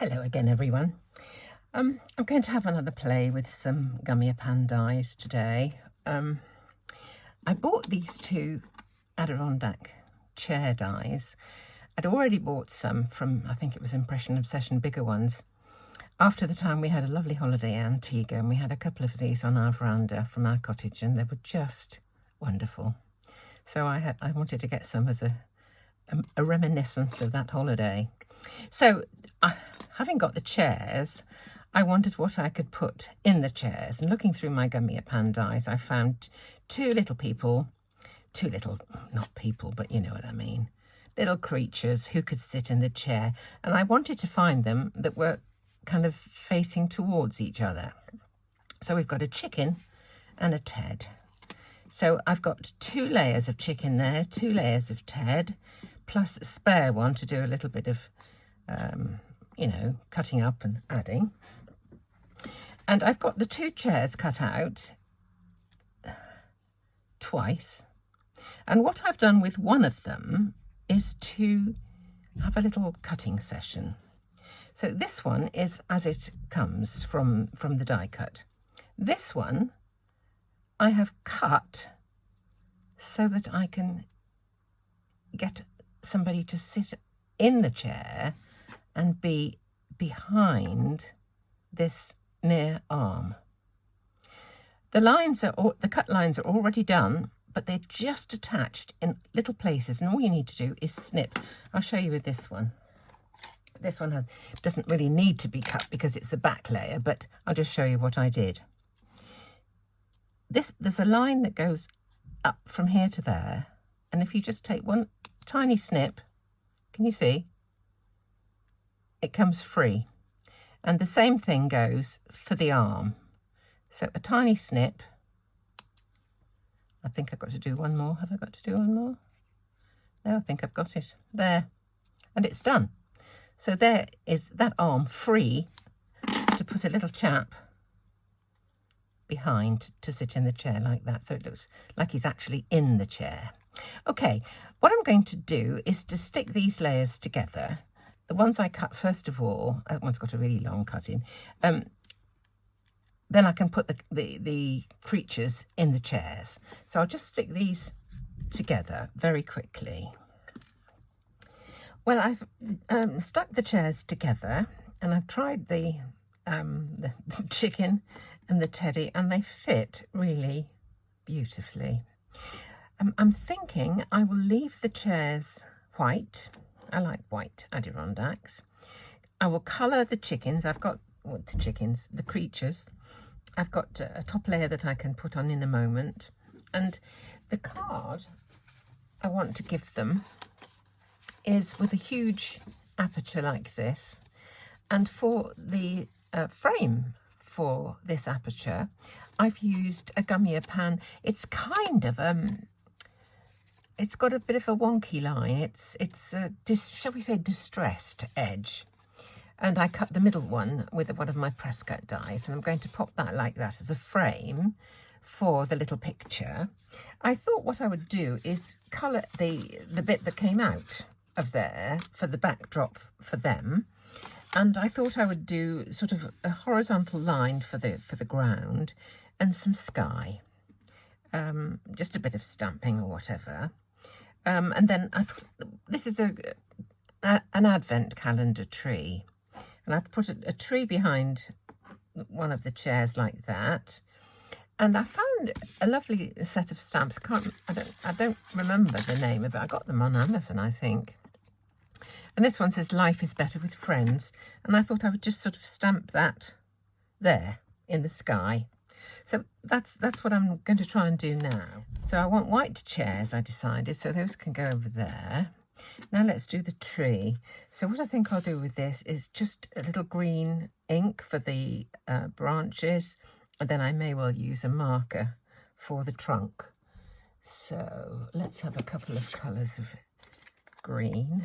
Hello again, everyone. I'm going to have another play with some Gummiapan dies today. I bought these two Adirondack chair dies. I'd already bought some from, I think it was Impression Obsession, bigger ones. After the time we had a lovely holiday in Antigua, and we had a couple of these on our veranda from our cottage, and they were just wonderful. So I wanted to get some as a reminiscence of that holiday. So, having got the chairs, I wondered what I could put in the chairs. And looking through my Gummiapan dies, I found not people, but you know what I mean. Little creatures who could sit in the chair. And I wanted to find them that were kind of facing towards each other. So we've got a chicken and a Ted. So I've got 2 layers of chicken there, 2 layers of Ted, plus a spare one to do a little bit of cutting up and adding. And I've got the 2 chairs cut out twice. And what I've done with one of them is to have a little cutting session. So this one is as it comes from the die cut. This one I have cut so that I can get somebody to sit in the chair and be behind this near arm. The cut lines are already done, but they're just attached in little places, and all you need to do is snip. I'll show you with this one. This one doesn't really need to be cut because it's the back layer, but I'll just show you what I did. There's a line that goes up from here to there, and if you just take one tiny snip, can you see? It comes free. And the same thing goes for the arm. So a tiny snip. I think I've got to do one more. Have I got to do one more? No, I think I've got it. There. And it's done. So there is that arm free to put a little chap behind to sit in the chair like that. So it looks like he's actually in the chair. Okay, what I'm going to do is to stick these layers together. The ones I cut first of all, that one's got a really long cut in, then I can put the creatures in the chairs. So I'll just stick these together very quickly. Well, I've stuck the chairs together, and I've tried the chicken and the teddy, and they fit really beautifully. I'm thinking I will leave the chairs white. I like white Adirondacks. I will colour the chickens. The creatures. I've got a top layer that I can put on in a moment. And the card I want to give them is with a huge aperture like this. And for the frame for this aperture, I've used a Gummiapan. It's kind of it's got a bit of a wonky line. It's shall we say, distressed edge. And I cut the middle one with one of my press cut dies, and I'm going to pop that like that as a frame for the little picture. I thought what I would do is colour the bit that came out of there for the backdrop for them. And I thought I would do sort of a horizontal line for the ground and some sky. Just a bit of stamping or whatever. And then I thought this is an advent calendar tree. And I'd put a tree behind one of the chairs like that. And I found a lovely set of stamps. I don't remember the name of it. I got them on Amazon, I think. And this one says, "Life is better with friends." And I thought I would just sort of stamp that there in the sky. So that's what I'm going to try and do now. So I want white chairs, I decided, so those can go over there. Now let's do the tree. So what I think I'll do with this is just a little green ink for the branches, and then I may well use a marker for the trunk. So let's have a couple of colours of green.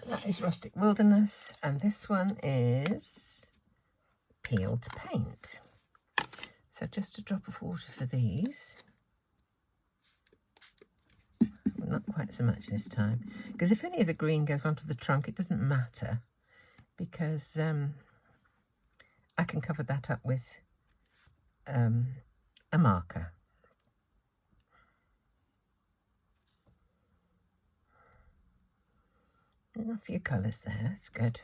That is Rustic Wilderness, and this one is Peel to Paint. So just a drop of water for these. Not quite so much this time, because if any of the green goes onto the trunk, it doesn't matter, because I can cover that up with a marker. A few colours there, that's good.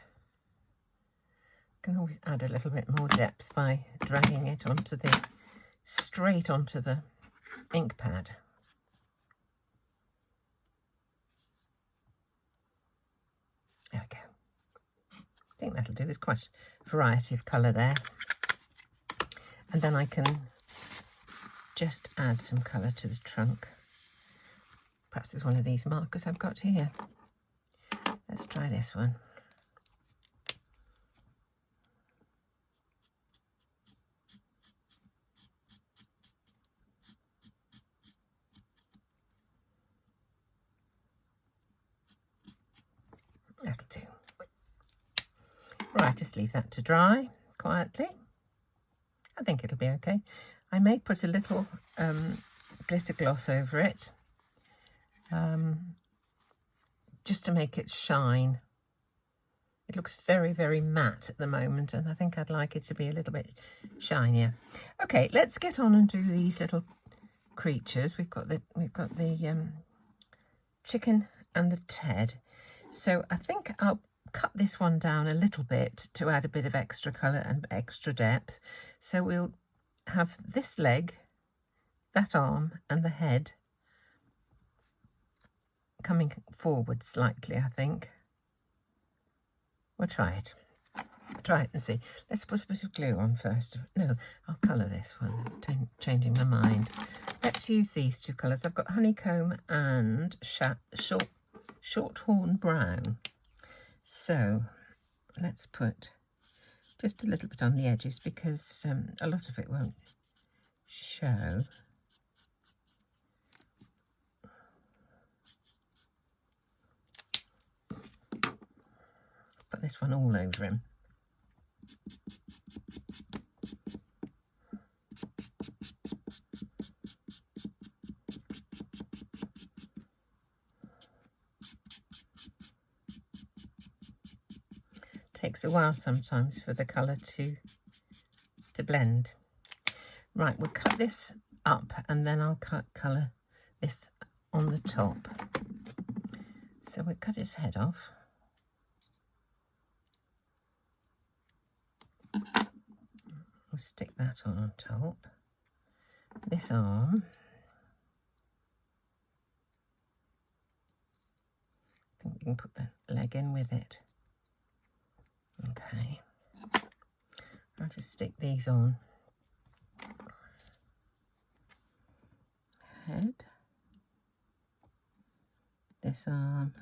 Can always add a little bit more depth by dragging it straight onto the ink pad. There we go. I think that'll do. There's quite a variety of colour there. And then I can just add some colour to the trunk. Perhaps it's one of these markers I've got here. Let's try this one. That'll do. Right, just leave that to dry quietly. I think it'll be okay. I may put a little glitter gloss over it, just to make it shine. It looks very, very matte at the moment, and I think I'd like it to be a little bit shinier. Okay, let's get on and do these little creatures. We've got the chicken and the Ted. So I think I'll cut this one down a little bit to add a bit of extra colour and extra depth. So we'll have this leg, that arm and the head coming forward slightly, I think. We'll try it. Try it and see. Let's put a bit of glue on first. No, I'll colour this one. Changing my mind. Let's use these two colours. I've got honeycomb and shorthorn brown. So let's put just a little bit on the edges, because a lot of it won't show. Put this one all over him. Takes a while sometimes for the colour to blend. Right, we'll cut this up and then I'll colour this on the top. So we'll cut his head off. We'll stick that on top. This arm. I think we can put the leg in with it. Okay. I'll just stick these on. Head. This arm.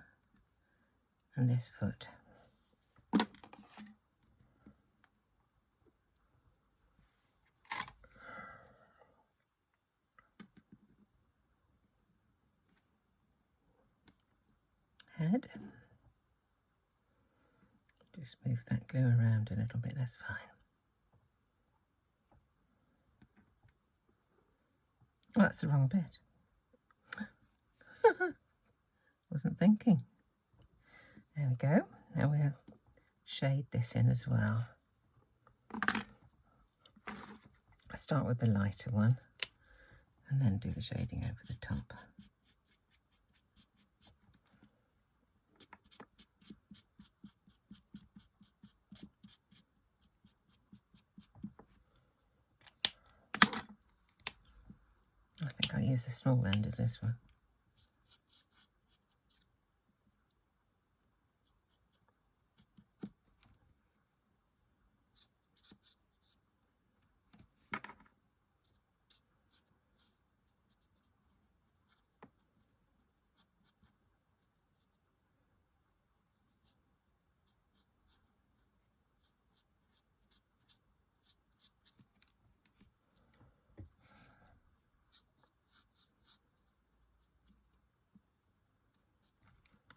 And this foot. Head. Just move that glue around a little bit, that's fine. Oh, that's the wrong bit. Wasn't thinking. There we go. Now we'll shade this in as well. I'll start with the lighter one and then do the shading over the top. I think I'll use the small end of this one.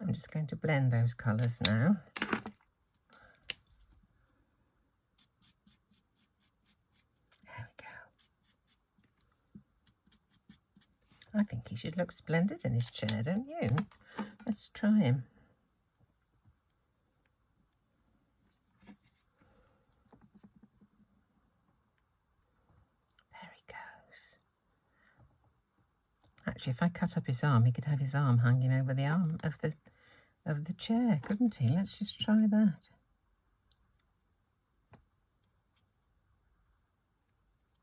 I'm just going to blend those colours now. There we go. I think he he'd look splendid in his chair, don't you? Let's try him. There he goes. Actually, if I cut up his arm, he could have his arm hanging over the arm of the chair, couldn't he? Let's just try that.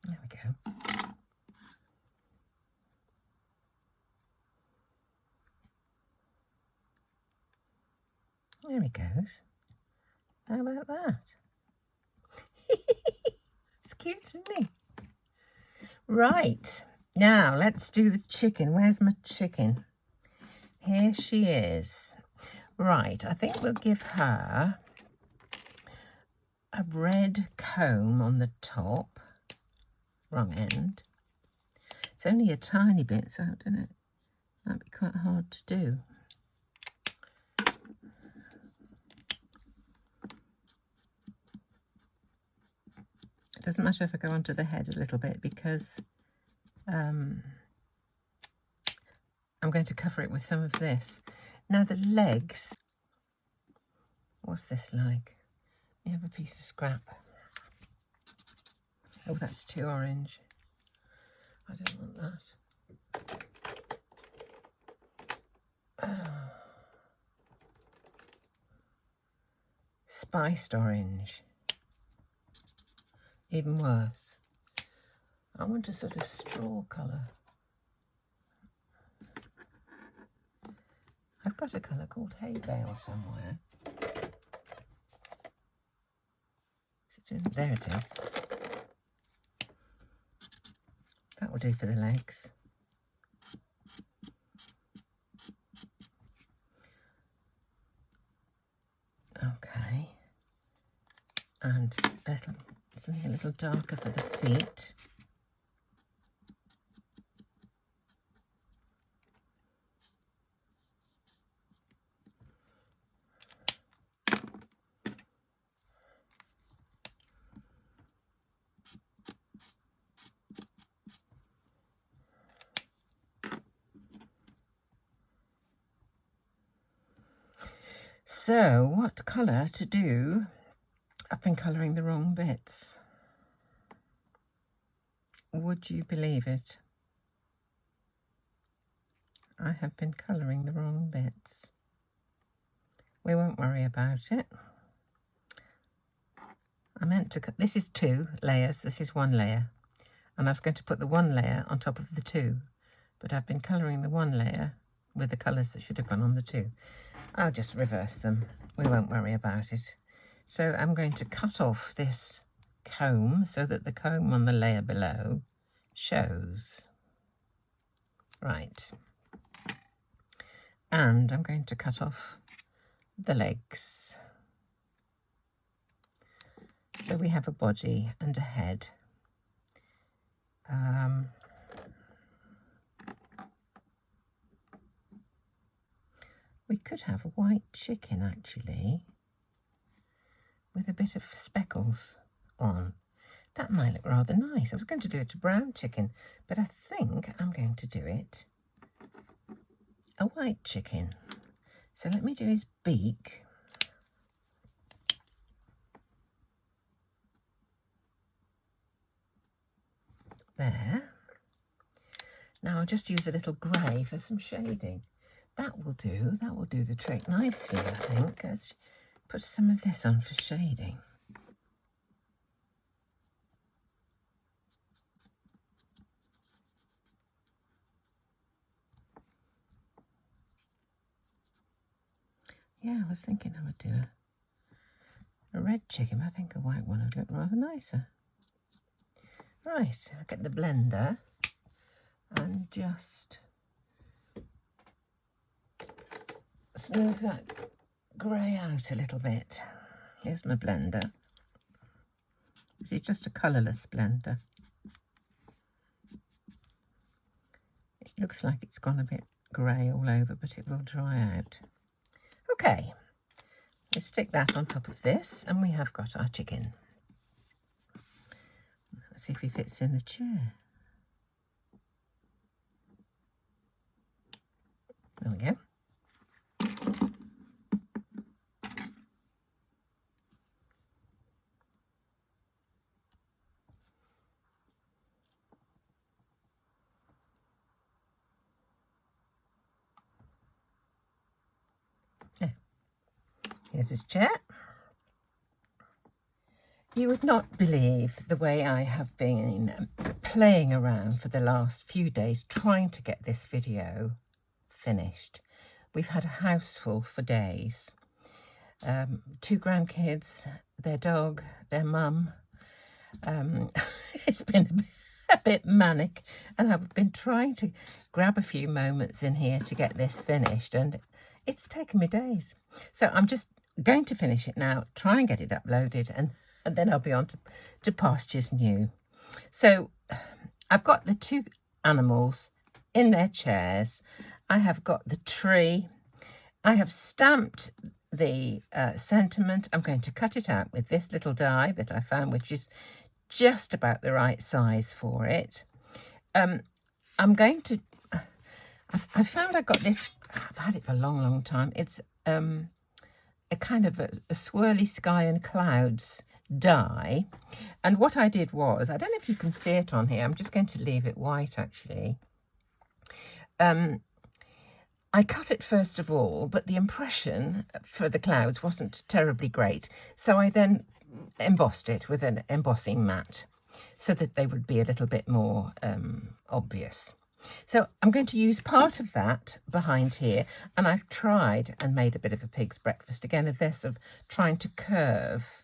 There we go. There he goes. How about that? It's cute, isn't he? Right, now let's do the chicken. Where's my chicken? Here she is. Right, I think we'll give her a red comb on the top. Wrong end. It's only a tiny bit, so I don't know. Might be quite hard to do. It doesn't matter if I go onto the head a little bit because I'm going to cover it with some of this. Now the legs, what's this like? You have a piece of scrap. Oh, that's too orange. I don't want that. Oh. Spiced orange. Even worse. I want a sort of straw colour. I've got a colour called hay bale somewhere. There it is. That will do for the legs. Okay. And something a little darker for the feet. So, what colour to do? I've been colouring the wrong bits. Would you believe it? I have been colouring the wrong bits. We won't worry about it. I meant to cut, this is 2 layers, this is 1 layer. And I was going to put the 1 layer on top of the 2, but I've been colouring the 1 layer with the colours that should have gone on the 2. I'll just reverse them. We won't worry about it. So I'm going to cut off this comb so that the comb on the layer below shows. Right. And I'm going to cut off the legs. So we have a body and a head. We could have a white chicken actually, with a bit of speckles on. That might look rather nice. I was going to do it to brown chicken, but I think I'm going to do it a white chicken. So let me do his beak. There. Now I'll just use a little grey for some shading. That will do the trick nicely, I think. Let's put some of this on for shading. Yeah, I was thinking I would do a red chicken, but I think a white one would look rather nicer. Right, I'll get the blender and just smooth that grey out a little bit. Here's my blender. This is just a colourless blender. It looks like it's gone a bit grey all over, but it will dry out. Okay, let's stick that on top of this, and we have got our chicken. Let's see if he fits in the chair. Here's his chair. You would not believe the way I have been playing around for the last few days trying to get this video finished. We've had a house full for days. 2 grandkids, their dog, their mum. It's been a bit manic, and I've been trying to grab a few moments in here to get this finished, and it's taken me days. So I'm just going to finish it now, try and get it uploaded, and then I'll be on to pastures new. So I've got the 2 animals in their chairs. I have got the tree. I have stamped the sentiment. I'm going to cut it out with this little die that I found, which is just about the right size for it. I'm going to... I found I got this... I've had it for a long, long time. It's a kind of a swirly sky and clouds die, and what I did was, I don't know if you can see it on here, I'm just going to leave it white actually. I cut it first of all, but the impression for the clouds wasn't terribly great, so I then embossed it with an embossing mat so that they would be a little bit more obvious. So I'm going to use part of that behind here, and I've tried and made a bit of a pig's breakfast again of this, of trying to curve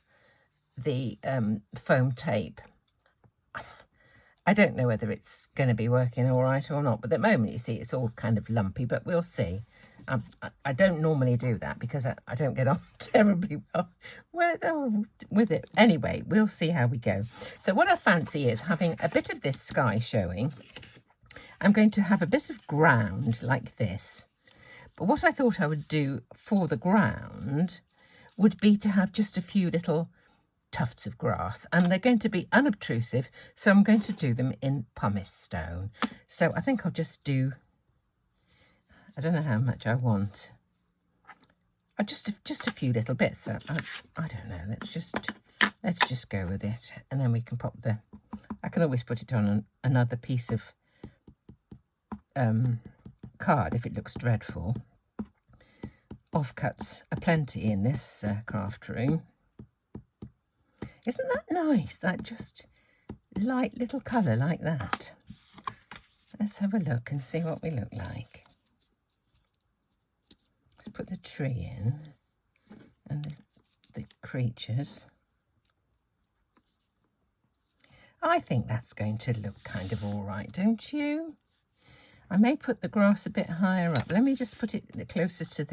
the foam tape. I don't know whether it's going to be working all right or not, but at the moment you see it's all kind of lumpy, but we'll see. I don't normally do that because I don't get on terribly well with it. Anyway, we'll see how we go. So what I fancy is having a bit of this sky showing. I'm going to have a bit of ground like this, but what I thought I would do for the ground would be to have just a few little tufts of grass, and they're going to be unobtrusive, so I'm going to do them in pumice stone. So I think I'll just do, I don't know how much I want, just a few little bits. So I don't know, let's just go with it, and then we can pop I can always put it on another piece of card if it looks dreadful. Offcuts are plenty in this craft room. Isn't that nice? That just light little colour like that. Let's have a look and see what we look like. Let's put the tree in and the creatures. I think that's going to look kind of all right, don't you? I may put the grass a bit higher up. Let me just put it closer to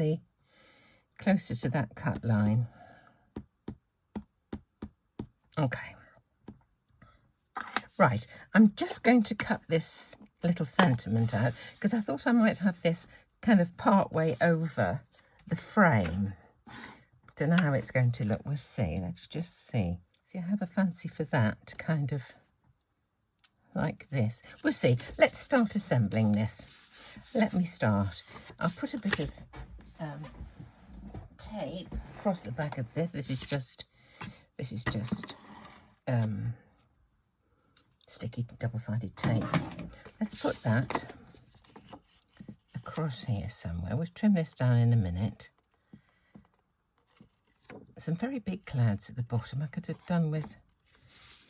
that cut line. Okay. Right, I'm just going to cut this little sentiment out because I thought I might have this kind of part way over the frame. Don't know how it's going to look. We'll see. Let's just see. See, I have a fancy for that, kind of like this. We'll see. Let's start assembling this. Let me start. I'll put a bit of tape across the back of this. This is just sticky double-sided tape. Let's put that across here somewhere. We'll trim this down in a minute. Some very big clouds at the bottom. I could have done with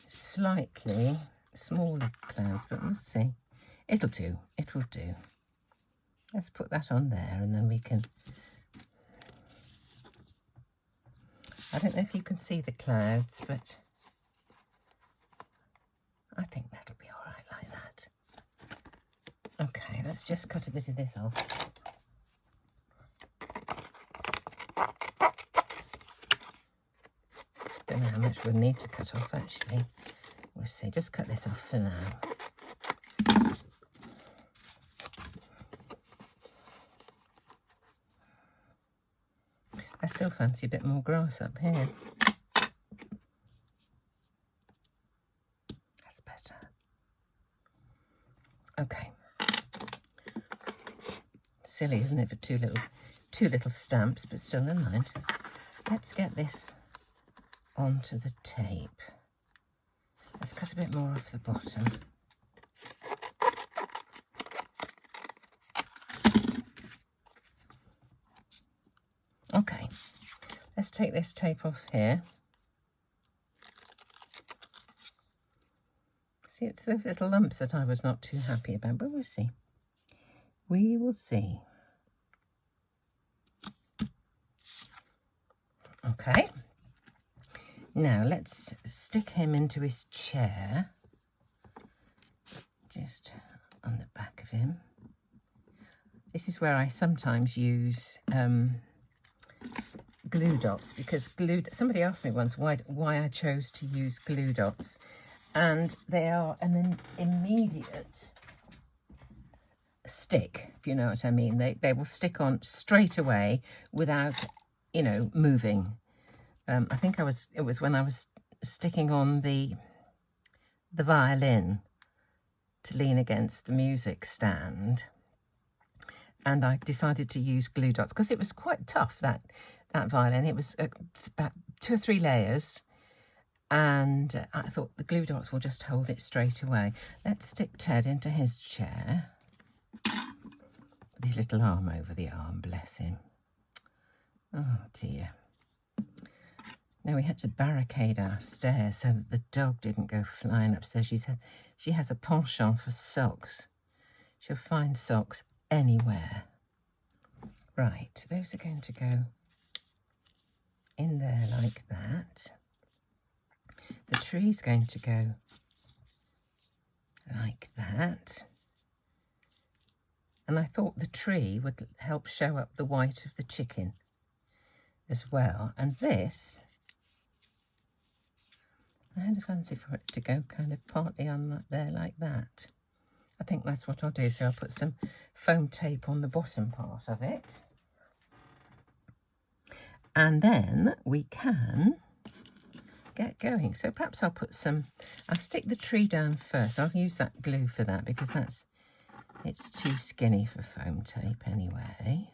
slightly smaller clouds, but we'll see. It'll do. It will do. Let's put that on there, and then we can... I don't know if you can see the clouds, but I think that'll be all right like that. Okay, let's just cut a bit of this off. Don't know how much we'll need to cut off, actually. We'll see. Just cut this off for now. I still fancy a bit more grass up here. That's better. Okay. Silly, isn't it, for two little stamps, but still, never mind. Let's get this onto the tape. Let's cut a bit more off the bottom. Okay, let's take this tape off here. See, it's those little lumps that I was not too happy about, but we'll see. We will see. Okay. Now let's stick him into his chair. Just on the back of him. This is where I sometimes use glue dots, because somebody asked me once why I chose to use glue dots, and they are an immediate stick, if you know what I mean. They will stick on straight away without, you know, moving. I think it was when I was sticking on the violin to lean against the music stand, and I decided to use glue dots because it was quite tough, that violin. It was about 2 or 3 layers, and I thought the glue dots will just hold it straight away. Let's stick Ted into his chair. His little arm over the arm, bless him. Oh dear. Now we had to barricade our stairs so that the dog didn't go flying upstairs. She has a penchant for socks. She'll find socks anywhere. Right, those are going to go in there like that. The tree's going to go like that. And I thought the tree would help show up the white of the chicken as well. And this, I had a fancy for it to go kind of partly on there like that. I think that's what I'll do. So I'll put some foam tape on the bottom part of it. And then we can get going. So perhaps I'll stick the tree down first. I'll use that glue for that because it's too skinny for foam tape anyway.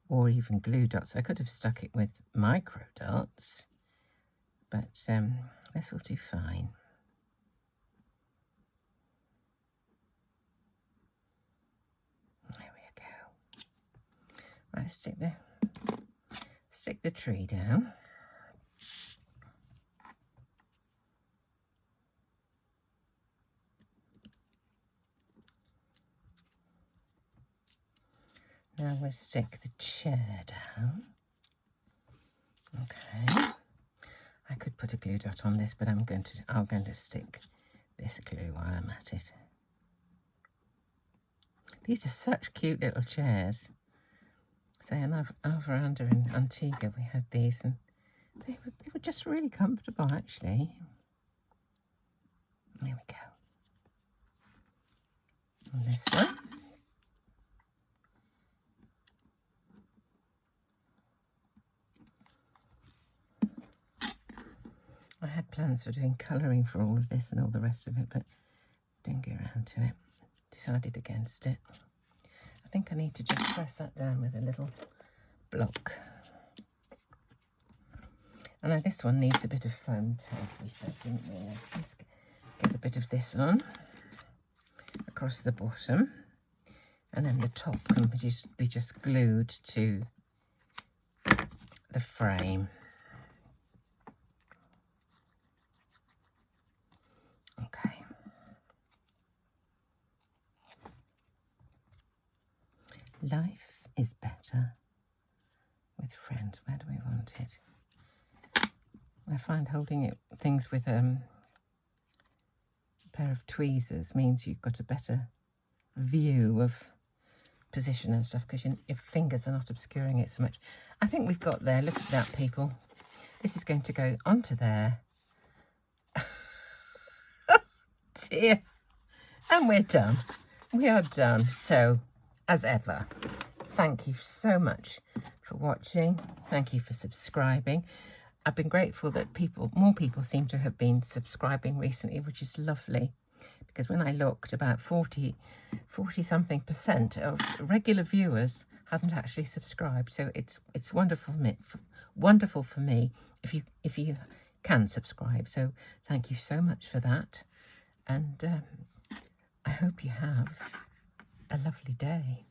Or even glue dots. I could have stuck it with micro dots, but this will do fine. There we go. Right, stick the tree down. Now we'll stick the chair down. Okay. I could put a glue dot on this, but I'm going to stick this glue while I'm at it. These are such cute little chairs. So in our veranda in Antigua, we had these, and they were just really comfortable, actually. There we go. And this one. I had plans for doing colouring for all of this and all the rest of it, but didn't get around to it. Decided against it. I think I need to just press that down with a little block. And now this one needs a bit of foam tape, we said, didn't we? Let's just get a bit of this on across the bottom, and then the top can be just glued to the frame. Okay. Life is better with friends. Where do we want it? I find holding things with a pair of tweezers means you've got a better view of position and stuff because your fingers are not obscuring it so much. I think we've got there. Look at that, people. This is going to go onto there. Dear. And we're done. We are done. So, as ever, thank you so much for watching. Thank you for subscribing. I've been grateful that more people seem to have been subscribing recently, which is lovely. Because when I looked, about 40-something% of regular viewers hadn't actually subscribed. So it's wonderful for me if you can subscribe. So thank you so much for that. And I hope you have a lovely day.